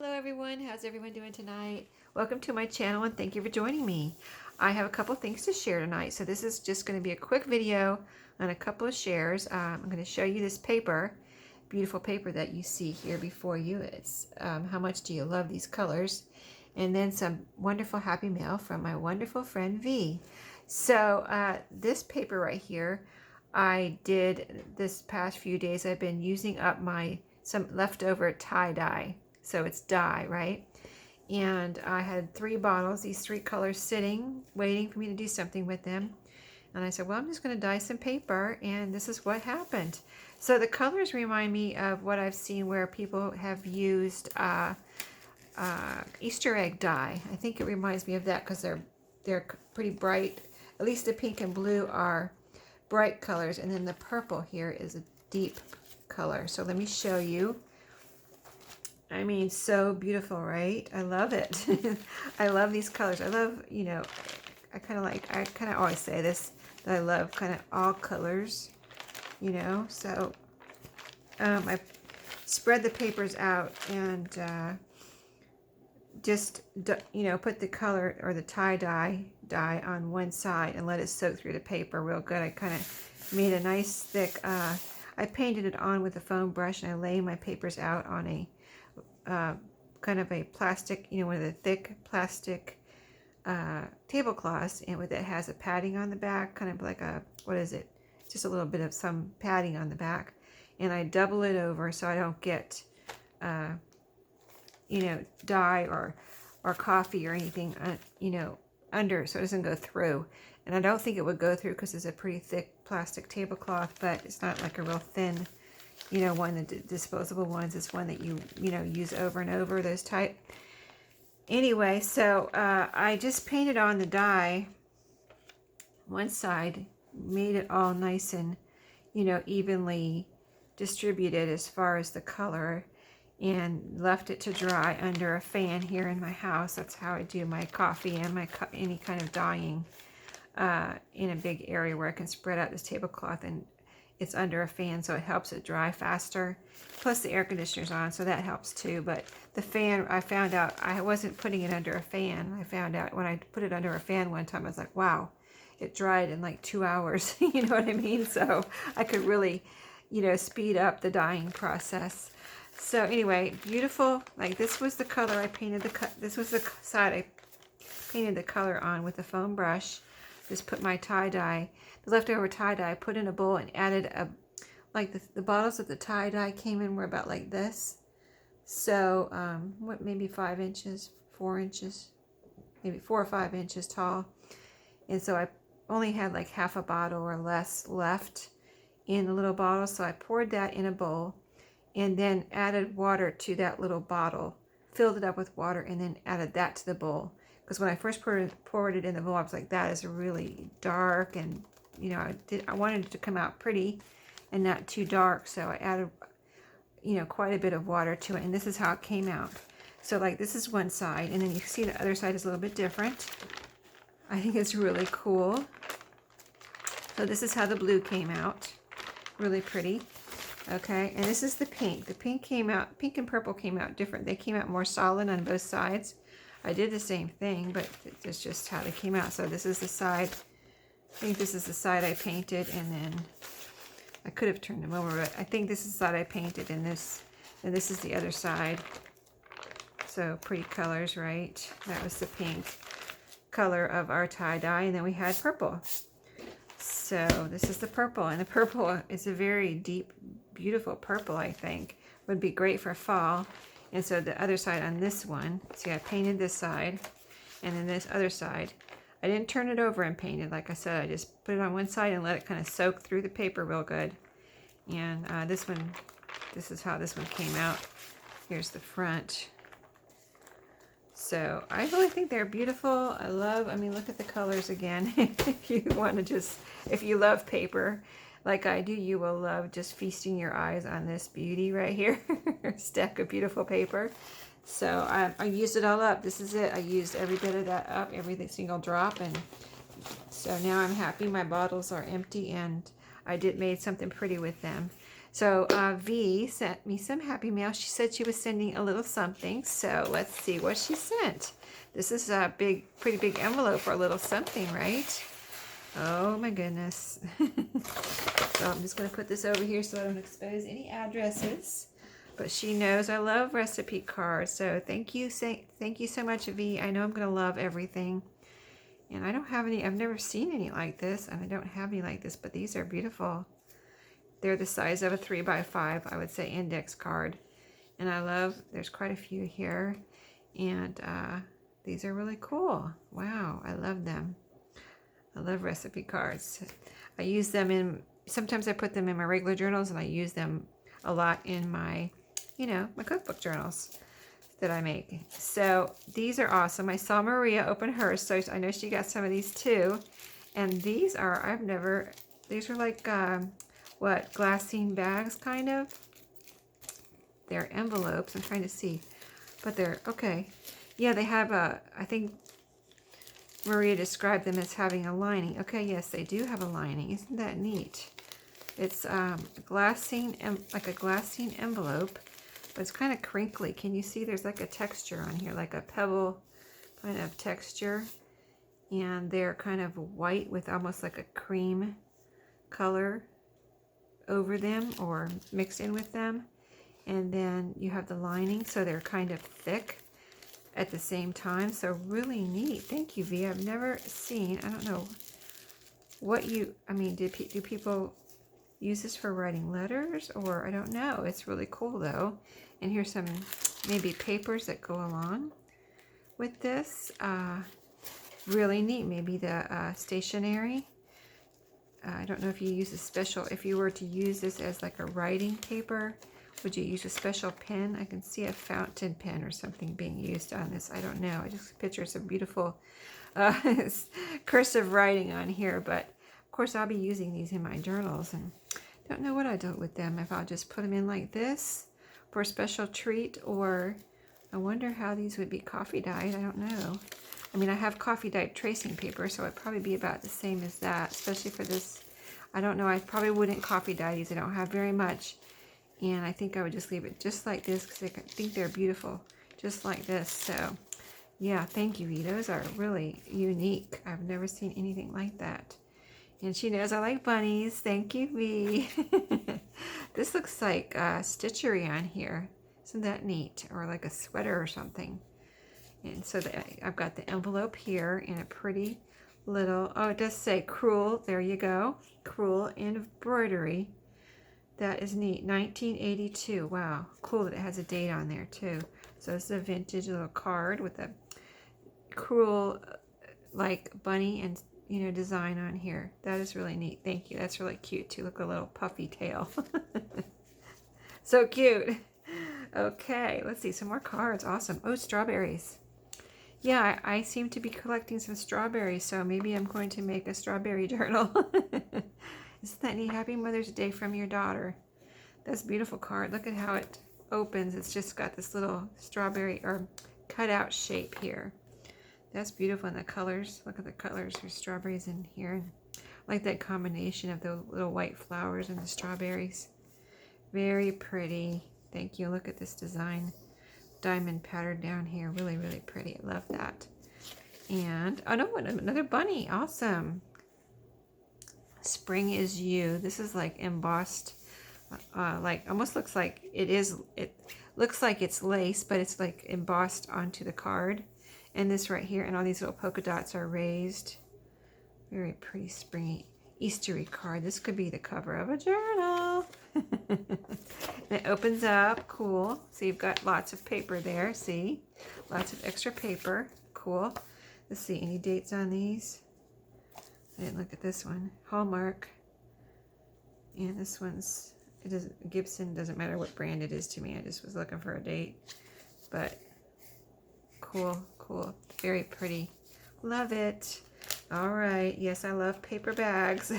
Hello everyone, how's everyone doing tonight? Welcome to my channel and thank you for joining me. I have a couple things to share tonight, so this is just going to be a quick video on a couple of shares. I'm going to show you this paper, beautiful paper that you see here before you. It's how much do you love these colors? And then some wonderful happy mail from my wonderful friend V. So this paper right here, I did this past few days. I've been using up some leftover tie-dye. So it's dye, right? And I had 3 bottles, these 3 colors sitting, waiting for me to do something with them. And I said, well, I'm just going to dye some paper, and this is what happened. So the colors remind me of what I've seen where people have used Easter egg dye. I think it reminds me of that because they're pretty bright. At least the pink and blue are bright colors, and then the purple here is a deep color. So let me show you. I mean, so beautiful, right? I love it. I love these colors. I love, I kind of always say this, that I love kind of all colors, So I spread the papers out and just, put the color or the tie-dye on one side and let it soak through the paper real good. I kind of made a nice thick, I painted it on with a foam brush, and I lay my papers out on a kind of a plastic, one of the thick plastic tablecloths, and with it has a padding on the back, kind of like a, what is it? Just a little bit of some padding on the back, and I double it over so I don't get, dye or coffee or anything, under, so it doesn't go through. And I don't think it would go through because it's a pretty thick plastic tablecloth, but it's not like a real thin, one of the disposable ones. It's one that you use over and over, those type. Anyway, so I just painted on the dye one side, made it all nice and, evenly distributed as far as the color, and left it to dry under a fan here in my house. That's how I do my coffee and my any kind of dyeing in a big area where I can spread out this tablecloth, and it's under a fan, so it helps it dry faster. Plus the air conditioner's on, so that helps too. But the fan, I found out I wasn't putting it under a fan. I found out when I put it under a fan one time, I was like, wow, it dried in like 2 hours. You know what I mean? So I could really, speed up the dyeing process. So anyway, beautiful. Like, this was the color I painted this was the side I painted the color on with a foam brush. Just put my tie-dye, the leftover tie-dye, put in a bowl and added like the bottles of the tie-dye came in were about like this. So, what, maybe 5 inches, 4 inches, maybe 4 or 5 inches tall. And so I only had like half a bottle or less left in the little bottle. So I poured that in a bowl and then added water to that little bottle, filled it up with water, and then added that to the bowl. Because when I first poured it in the bowl, I was like, that is really dark, and I wanted it to come out pretty and not too dark, so I added quite a bit of water to it, and this is how it came out. So like, this is one side, and then you see the other side is a little bit different. I think it's really cool. So this is how the blue came out, really pretty. Okay, and this is the pink. The pink came out, pink and purple came out different. They came out more solid on both sides. I did the same thing, but it's just how they came out. So this is the side, I think this is the side I painted, and then I could have turned them over, but I think this is the side I painted, and this is the other side. So pretty colors, right? That was the pink color of our tie-dye, and then we had purple. So this is the purple, and the purple is a very deep, beautiful purple. I think would be great for fall. And so the other side on this one, see, I painted this side, and then this other side, I didn't turn it over and paint it. Like I said, I just put it on one side and let it kind of soak through the paper real good. And this one, this is how this one came out. Here's the front. So I really think they're beautiful. I mean, look at the colors again. If you want to just, if you love paper like I do, you will love just feasting your eyes on this beauty right here. Stack of beautiful paper. So I used it all up. This is it. I used every bit of that up, every single drop. And so now I'm happy. My bottles are empty, and I made something pretty with them. So V sent me some happy mail. She said she was sending a little something. So let's see what she sent. This is a pretty big envelope for a little something, right? Oh my goodness. So I'm just going to put this over here so I don't expose any addresses. But she knows I love recipe cards. So thank you so much, V. I know I'm going to love everything. And I don't have any, I've never seen any like this, and I don't have any like this, but these are beautiful. They're the size of a 3x5, I would say, index card. And I love, there's quite a few here. And these are really cool. Wow, I love them. I love recipe cards. I use them in, sometimes I put them in my regular journals, and I use them a lot in my, my cookbook journals that I make. So these are awesome. I saw Maria open hers, so I know she got some of these too. And these are, these are like, what, glassine bags kind of? They're envelopes. I'm trying to see. But they're, okay. Yeah, they have I think Maria described them as having a lining. Okay, yes, they do have a lining. Isn't that neat? It's glassine, like a glassine envelope. But it's kind of crinkly. Can you see there's like a texture on here, like a pebble kind of texture? And they're kind of white with almost like a cream color over them or mixed in with them. And then you have the lining, so they're kind of thick at the same time. So really neat. Thank you, V. I've never seen, I don't know what you, I mean, do people use this for writing letters, or I don't know. It's really cool though. And here's some maybe papers that go along with this. Really neat. Maybe the stationery. I don't know if you use a special, if you were to use this as like a writing paper, would you use a special pen? I can see a fountain pen or something being used on this. I don't know. I just picture some beautiful cursive writing on here, but of course I'll be using these in my journals, and don't know what I'll do with them. If I'll just put them in like this for a special treat, or I wonder how these would be coffee dyed. I don't know. I mean, I have coffee dyed tracing paper, so it'd probably be about the same as that, especially for this. I don't know. I probably wouldn't coffee dye these. I don't have very much. And I think I would just leave it just like this because I think they're beautiful, just like this. So, yeah, thank you, V. Those are really unique. I've never seen anything like that. And she knows I like bunnies. Thank you, V. This looks like stitchery on here. Isn't that neat? Or like a sweater or something. And so I've got the envelope here in a pretty little, oh, it does say Cruel. There you go. Cruel embroidery. That is neat. 1982. Wow. Cool that it has a date on there too. So it's a vintage little card with a Cruel like bunny and design on here. That is really neat. Thank you. That's really cute too. Look, a little puffy tail. So cute. Okay, let's see some more cards. Awesome. Oh, strawberries. Yeah, I seem to be collecting some strawberries, so maybe I'm going to make a strawberry journal. Isn't that neat? Happy Mother's Day from your daughter. That's a beautiful card. Look at how it opens. It's just got this little strawberry or cutout shape here. That's beautiful. And the colors, look at the colors. There's strawberries in here. I like that combination of the little white flowers and the strawberries. Very pretty. Thank you. Look at this design. Diamond pattern down here. Really, really pretty. I love that. And, oh no, another bunny. Awesome. Spring is You. This is like embossed, like almost looks like it looks like it's lace, but it's like embossed onto the card. And this right here, and all these little polka dots are raised. Very pretty springy Eastery card. This could be the cover of a journal. And it opens up. Cool. So you've got lots of paper there. See? Lots of extra paper. Cool. Let's see. Any dates on these? I didn't look at this one. Hallmark. And this one's, it doesn't, Gibson, doesn't matter what brand it is to me. I just was looking for a date. But cool, cool. Very pretty. Love it. All right. Yes, I love paper bags.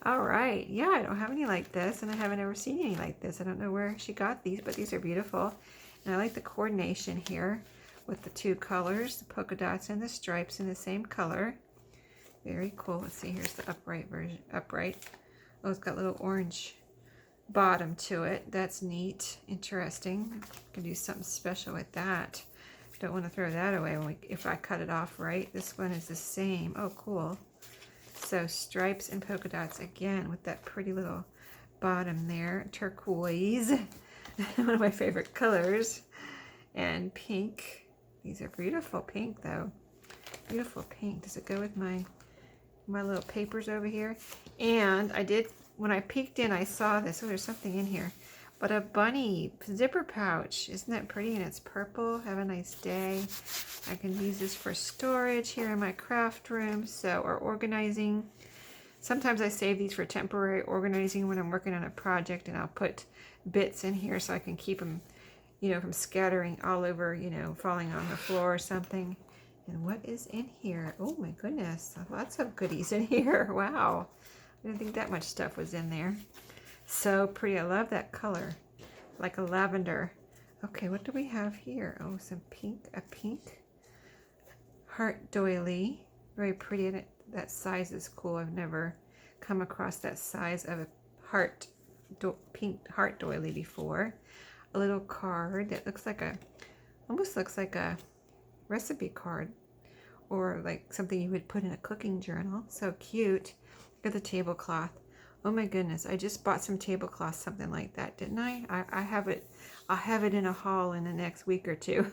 All right. Yeah, I don't have any like this, and I haven't ever seen any like this. I don't know where she got these, but these are beautiful. And I like the coordination here with the two colors, the polka dots and the stripes in the same color. Very cool. Let's see. Here's the upright version. Upright. Oh, it's got little orange bottom to it. That's neat. Interesting. Can do something special with that. Don't want to throw that away if I cut it off right. This one is the same. Oh, cool. So stripes and polka dots again with that pretty little bottom there. Turquoise. One of my favorite colors. And pink. These are beautiful pink though. Beautiful pink. Does it go with my little papers over here? And I did, when I peeked in, I saw this. Oh, there's something in here. But a bunny zipper pouch. Isn't that pretty? And it's purple. Have a nice day. I can use this for storage here in my craft room, or organizing. Sometimes I save these for temporary organizing when I'm working on a project, and I'll put bits in here so I can keep them, from scattering all over, falling on the floor or something. And what is in here? Oh my goodness, lots of goodies in here. Wow, I didn't think that much stuff was in there. So pretty. I love that color, like a lavender. Okay, what do we have here? Oh, some pink, a pink heart doily. Very pretty. And that size is cool. I've never come across that size of a pink heart doily before. A little card that looks like almost looks like a recipe card, or like something you would put in a cooking journal. So cute. Look at the tablecloth. Oh my goodness, I just bought some tablecloth, something like that, didn't I? I have it. I'll have it in a haul in the next week or two.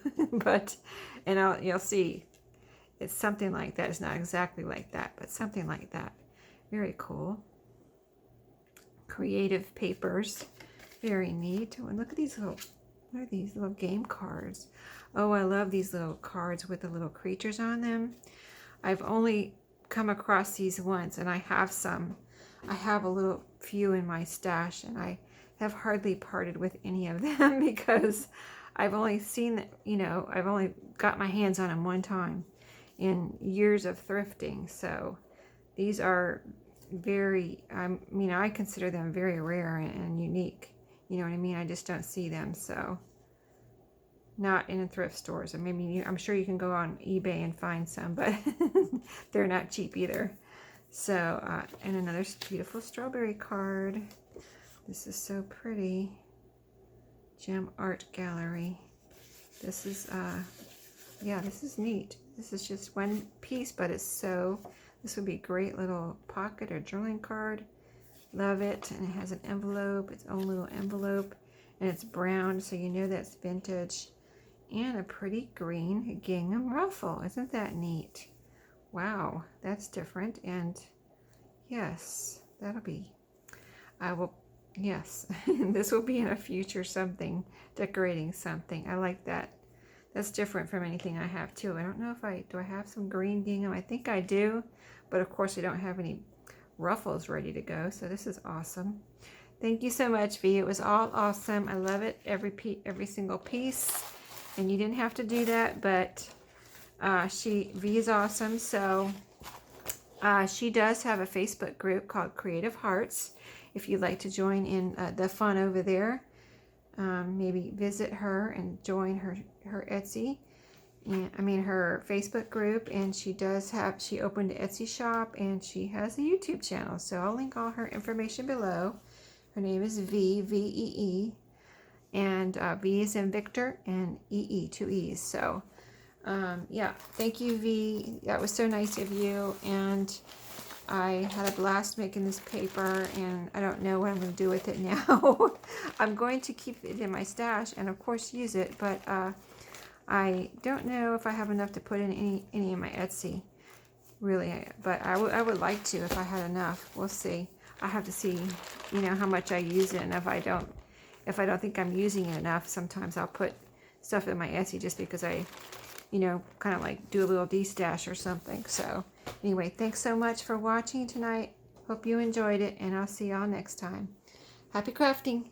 You'll see. It's something like that. It's not exactly like that, but something like that. Very cool. Creative papers. Very neat. Oh, and look at these what are these little game cards? Oh, I love these little cards with the little creatures on them. I've only come across these once, and I have some. I have a little few in my stash, and I have hardly parted with any of them because I've only seen that, I've only got my hands on them one time in years of thrifting. So these are very, I consider them very rare and unique. You know what I mean? I just don't see them. So not in thrift stores. And maybe I'm sure you can go on eBay and find some, but they're not cheap either. So, and another beautiful strawberry card. This is so pretty. Gem Art Gallery. This is, this is neat. This is just one piece, but this would be a great little pocket or journaling card. Love it. And it has an envelope, its own little envelope, and it's brown, so that's vintage. And a pretty green gingham ruffle. Isn't that neat? Wow, that's different. And yes, yes, this will be in a future something, decorating something. I like that. That's different from anything I have too. I don't know if do I have some green gingham? I think I do, but of course I don't have any ruffles ready to go. So this is awesome. Thank you so much, Vee. It was all awesome. I love it, every single piece. And you didn't have to do that, but Vee is awesome. So she does have a Facebook group called Creative Hearts. If you'd like to join in the fun over there, maybe visit her and join her Etsy, her Facebook group. And she opened an Etsy shop, and she has a YouTube channel. So I'll link all her information below. Her name is Vee, V-E-E, and V is in Victor, and E-E, 2 E's. So thank you, Vee. That was so nice of you, and I had a blast making this paper, and I don't know what I'm going to do with it now. I'm going to keep it in my stash and of course use it, but I don't know if I have enough to put in any in my Etsy, really, but I would like to if I had enough. We'll see. I have to see, how much I use it, and if I don't think I'm using it enough, sometimes I'll put stuff in my Etsy just because I kind of like do a little de-stash or something. So anyway, thanks so much for watching tonight. Hope you enjoyed it, and I'll see y'all next time. Happy crafting!